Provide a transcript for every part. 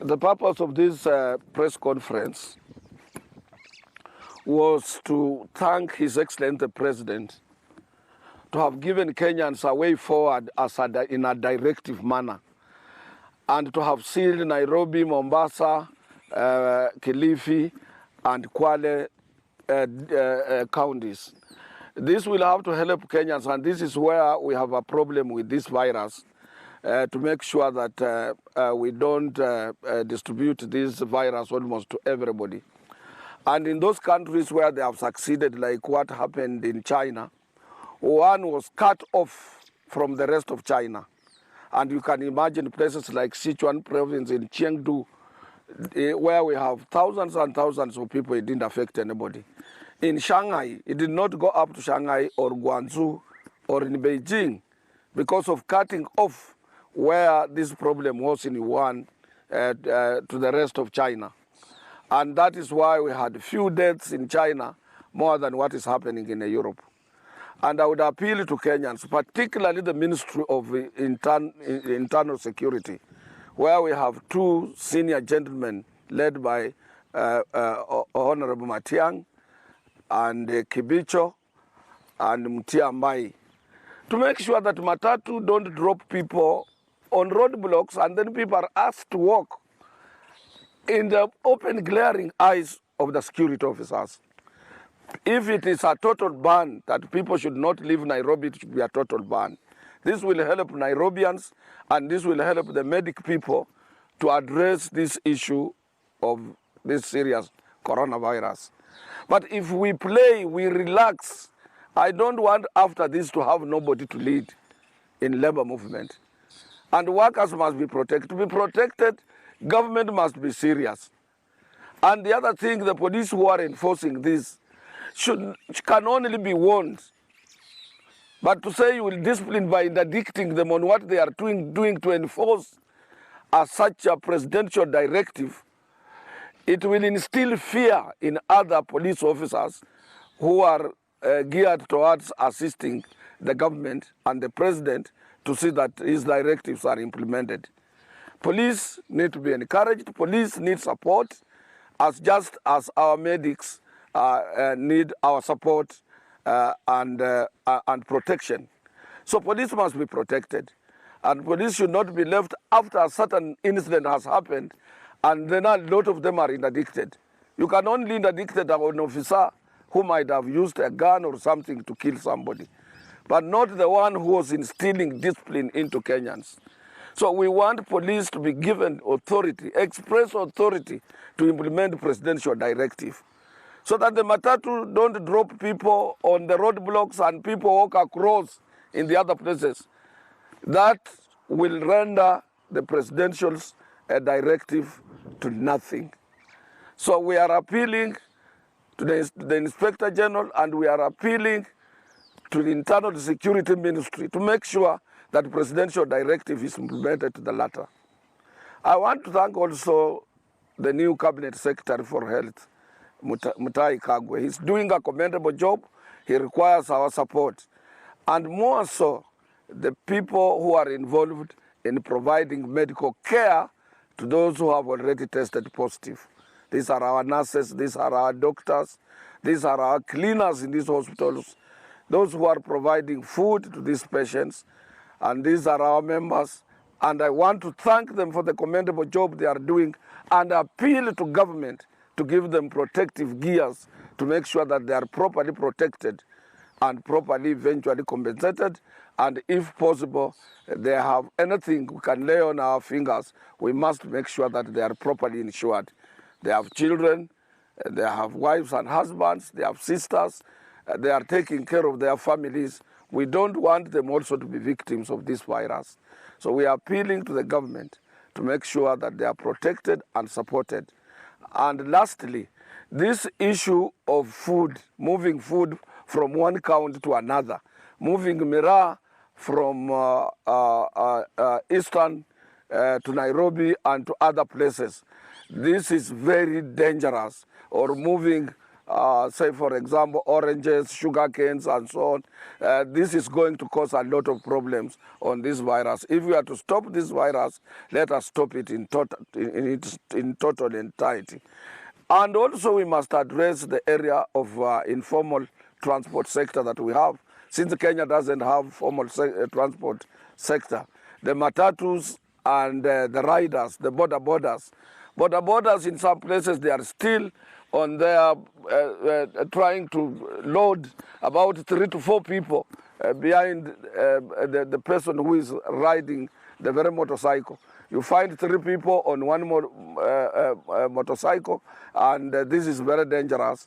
The purpose of this press conference was to thank His Excellency the President to have given Kenyans a way forward in a directive manner, and to have sealed Nairobi, Mombasa, Kilifi, and Kwale counties. This will have to help Kenyans, and this is where we have a problem with this virus, to make sure that we don't distribute this virus almost to everybody. And in those countries where they have succeeded, like what happened in China, one was cut off from the rest of China. And you can imagine places like Sichuan province in Chengdu, where we have thousands and thousands of people, it didn't affect anybody. In Shanghai, it did not go up to Shanghai or Guangzhou or in Beijing because of cutting off where this problem was in Wuhan to the rest of China. And that is why we had few deaths in China, more than what is happening in Europe. And I would appeal to Kenyans, particularly the Ministry of Internal Security, where we have two senior gentlemen led by Honorable Matiang and Kibicho and Mutiambai, to make sure that Matatu don't drop people on roadblocks and then people are asked to walk in the open glaring eyes of the security officers. If it is a total ban that people should not leave Nairobi, it should be a total ban. This will help Nairobians, and this will help the medic people to address this issue of this serious coronavirus. But if we play, we relax, I don't want after this to have nobody to lead in labor movement. And workers must be protected. To be protected, government must be serious. And the other thing, the police who are enforcing this can only be warned. But to say you will discipline by interdicting them on what they are doing to enforce such a presidential directive, it will instill fear in other police officers who are geared towards assisting the government and the president to see that his directives are implemented. Police need to be encouraged. Police need support, just as our medics need our support and protection. So police must be protected. And police should not be left after a certain incident has happened and then a lot of them are interdicted. You can only interdict an officer who might have used a gun or something to kill somebody, but not the one who was instilling discipline into Kenyans. So we want police to be given authority, express authority, to implement the presidential directive, so that the Matatu don't drop people on the roadblocks and people walk across in the other places. That will render the presidential directive to nothing. So we are appealing to the Inspector General, and we are appealing to the Internal Security Ministry to make sure that the presidential directive is implemented to the latter. I want to thank also the new Cabinet Secretary for Health, Mutai Kagwe. He's doing a commendable job. He requires our support. And more so, the people who are involved in providing medical care to those who have already tested positive. These are our nurses, these are our doctors, these are our cleaners in these hospitals, those who are providing food to these patients, and these are our members. And I want to thank them for the commendable job they are doing and appeal to government to give them protective gears to make sure that they are properly protected and properly eventually compensated. And if possible, they have anything we can lay on our fingers, we must make sure that they are properly insured. They have children, they have wives and husbands, they have sisters, they are taking care of their families. We don't want them also to be victims of this virus. So we are appealing to the government to make sure that they are protected and supported. And lastly, this issue of food, moving food from one county to another, moving miraa from Eastern to Nairobi and to other places. This is very dangerous. Or moving say for example, oranges, sugar canes, and so on. This is going to cause a lot of problems on this virus. If we are to stop this virus, let us stop it in total entirety. And also we must address the area of informal transport sector that we have. Since Kenya doesn't have formal transport sector, the matatus and the riders, the borders in some places, they are still on their trying to load about 3 to 4 people behind the person who is riding the very motorcycle. You find 3 people on one motorcycle, and this is very dangerous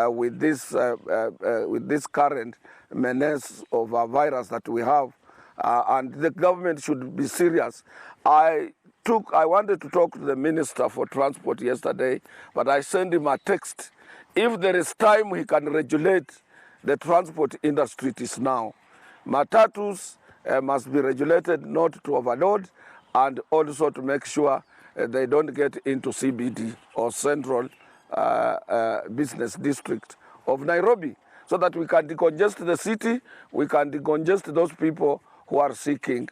with this current menace of a virus that we have, and the government should be serious. I wanted to talk to the Minister for Transport yesterday, but I sent him a text. If there is time he can regulate the transport industry, it is now. Matatus must be regulated not to overload, and also to make sure they don't get into CBD or Central Business District of Nairobi, so that we can decongest the city, we can decongest those people who are seeking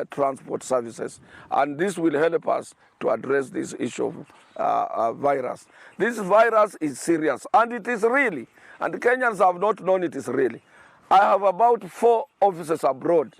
transport services. And this will help us to address this issue of virus. This virus is serious, and it is really, and the Kenyans have not known it is really. I have about 4 officers abroad,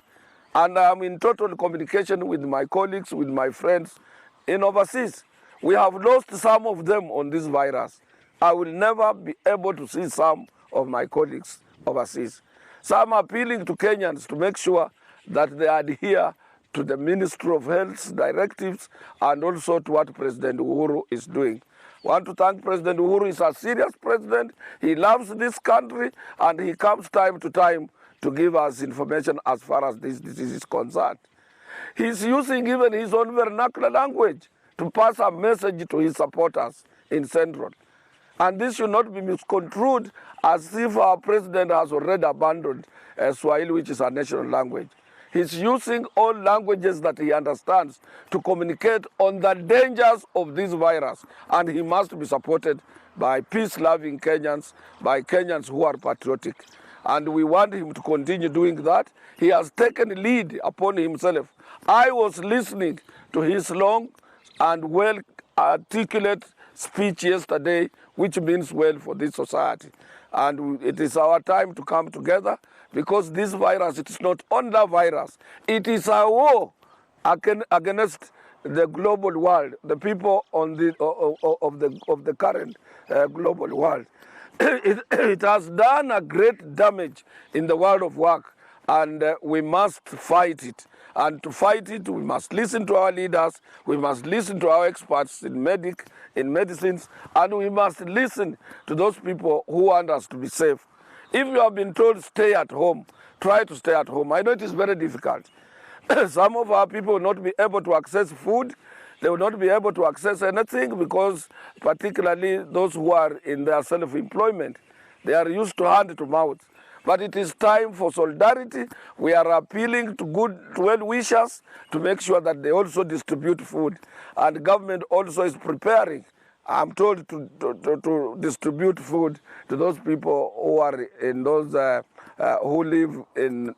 and I am in total communication with my colleagues, with my friends in overseas. We have lost some of them on this virus. I will never be able to see some of my colleagues overseas. So I'm appealing to Kenyans to make sure that they adhere to the Ministry of Health's directives and also to what President Uhuru is doing. I want to thank President Uhuru. He's a serious president. He loves this country, and he comes time to time to give us information as far as this disease is concerned. He's using even his own vernacular language to pass a message to his supporters in Central. And this should not be misconstrued as if our president has already abandoned Swahili, which is our national language. He's using all languages that he understands to communicate on the dangers of this virus. And he must be supported by peace-loving Kenyans, by Kenyans who are patriotic. And we want him to continue doing that. He has taken lead upon himself. I was listening to his long and well-articulate speech yesterday, which means well for this society. And it is our time to come together, because this virus, it is not only a virus, it is a war against the global world, the people on the of the current global world. It has done a great damage in the world of work, and we must fight it. And to fight it, we must listen to our leaders, we must listen to our experts in medicines, and we must listen to those people who want us to be safe. If you have been told stay at home, try to stay at home. I know it is very difficult. Some of our people will not be able to access food. They will not be able to access anything, because particularly those who are in their self-employment, they are used to hand to mouth. But it is time for solidarity. We are appealing to well-wishers to make sure that they also distribute food. And the government also is preparing, I'm told, to distribute food to those people who are in those who live in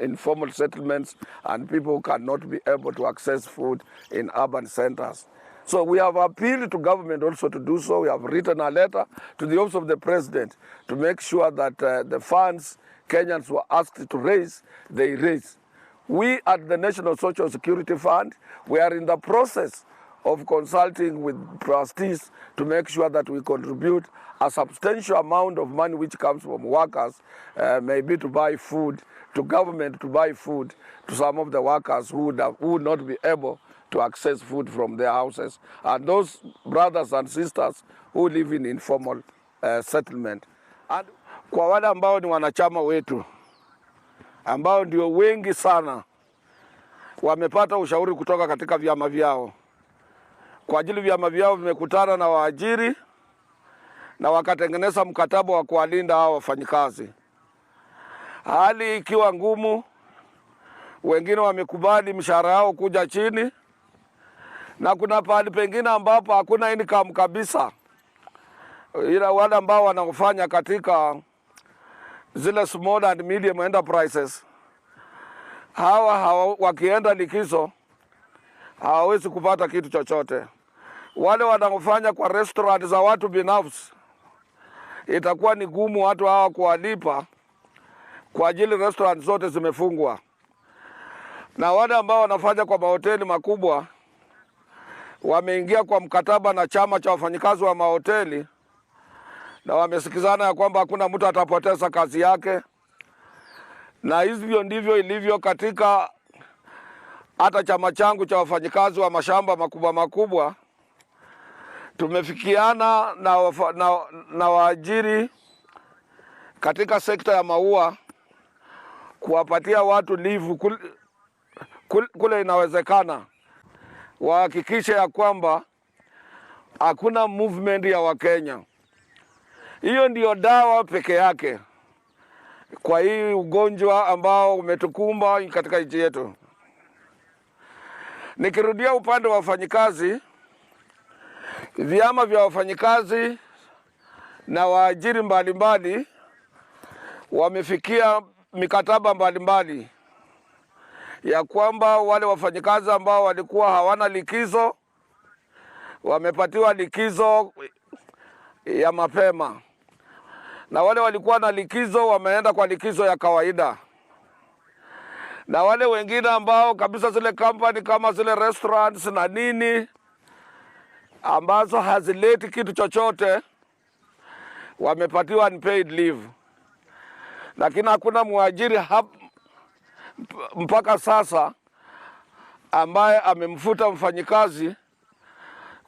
informal settlements, and people who cannot be able to access food in urban centers. So we have appealed to government also to do so. We have written a letter to the Office of the President to make sure that the funds Kenyans were asked to raise, they raise. We at the National Social Security Fund, we are in the process of consulting with trustees to make sure that we contribute a substantial amount of money which comes from workers, maybe to buy food, to government to buy food to some of the workers who would not be able to access food from their houses, and those brothers and sisters who live in informal settlement. And kwa wale ambao ni wanachama wetu ambao ndio wengi sana wamepata ushauri kutoka katika vyama vyao. Kwa ajili vyama vyao vimekutana na waajiri na wakatengeneza mkataba wa kuwalinda hao wafanyikazi. Hali ikiwa ngumu, wengine wamekubali mshahara wao kuja chini, na kuna pahali pengine ambapo hakuna income kabisa. ila wale ambao wanafanya katika zile small and medium enterprises, hawa wakienda likizo hawawezi kupata kitu chochote. Wale wanaofanya kwa restaurant za watu binafsi, itakuwa ni gumu watu hawa kuwalipa kwa ajili restaurant zote zimefungwa. Na wale ambao wanafanya kwa mahoteli makubwa wameingia kwa mkataba na chama cha wafanyikazi wa mahoteli, na wamesikizana ya kwamba hakuna mtu atapoteza kazi yake. Na hivyo ndivyo ilivyo katika hata chama changu cha wafanyikazi wa mashamba makubwa makubwa. Tumefikiana na waajiri katika sekta ya maua kuwapatia watu leave kule inawezekana, wahakikishe ya kwamba hakuna movement ya Wakenya. Hiyo ndiyo dawa peke yake kwa hii ugonjwa ambao umetukumba katika nchi yetu. Nikirudia upande wa wafanyikazi, vyama vya wafanyikazi na waajiri mbalimbali wamefikia mikataba mbalimbali ya kwamba wale wafanyikazi ambao walikuwa hawana likizo wamepatiwa likizo ya mapema, na wale walikuwa na likizo wameenda kwa likizo ya kawaida, na wale wengine ambao kabisa zile company kama zile restaurants na nini ambazo hazileti kitu chochote wamepatiwa unpaid leave. Lakini hakuna mwajiri mpaka sasa ambaye amemfuta mfanyikazi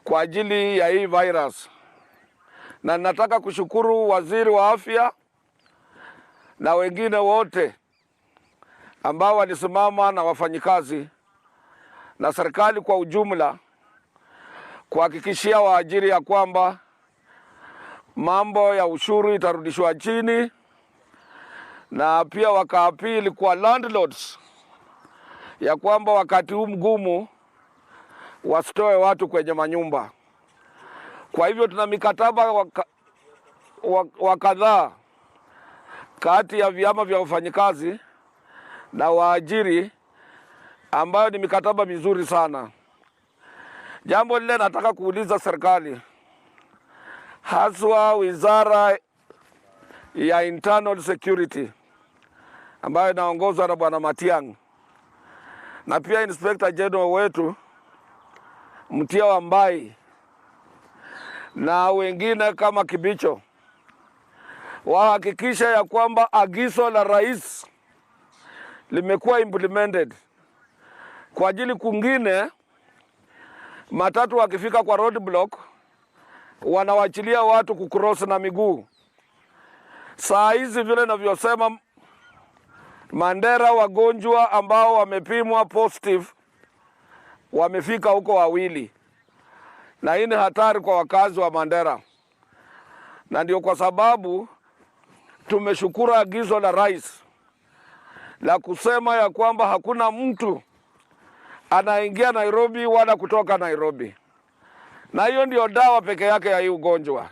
kwa ajili ya hii virus. Na nataka kushukuru waziri wa afya na wengine wote ambao walisimama na wafanyikazi na serikali kwa ujumla kuhakikishia waajiri ya kwamba mambo ya ushuru itarudishwa chini, na pia wakaapili kwa landlords ya kwamba wakati huu mgumu wasitoe watu kwenye manyumba. Kwa hivyo tuna mikataba kadhaa kati ya vyama vya wafanyikazi na waajiri ambayo ni mikataba mizuri sana. Jambo lile nataka kuuliza serikali, haswa wizara ya internal security ambayo inaongozwa na Bwana Matiang'i, na pia Inspector General wetu Mutia Wambai na wengine kama Kibicho, wahakikisha ya kwamba agizo la rais limekuwa implemented. Kwa ajili kungine matatu wakifika kwa roadblock wanawachilia watu kucross na miguu. Saa hizi vile navyosema, Mandera wagonjwa ambao wamepimwa positive wamefika huko 2, na hii ni hatari kwa wakazi wa Mandera. Na ndio kwa sababu tumeshukuru agizo la rais la kusema ya kwamba hakuna mtu anaingia Nairobi wala kutoka Nairobi, na hiyo ndio dawa peke yake ya hii ugonjwa.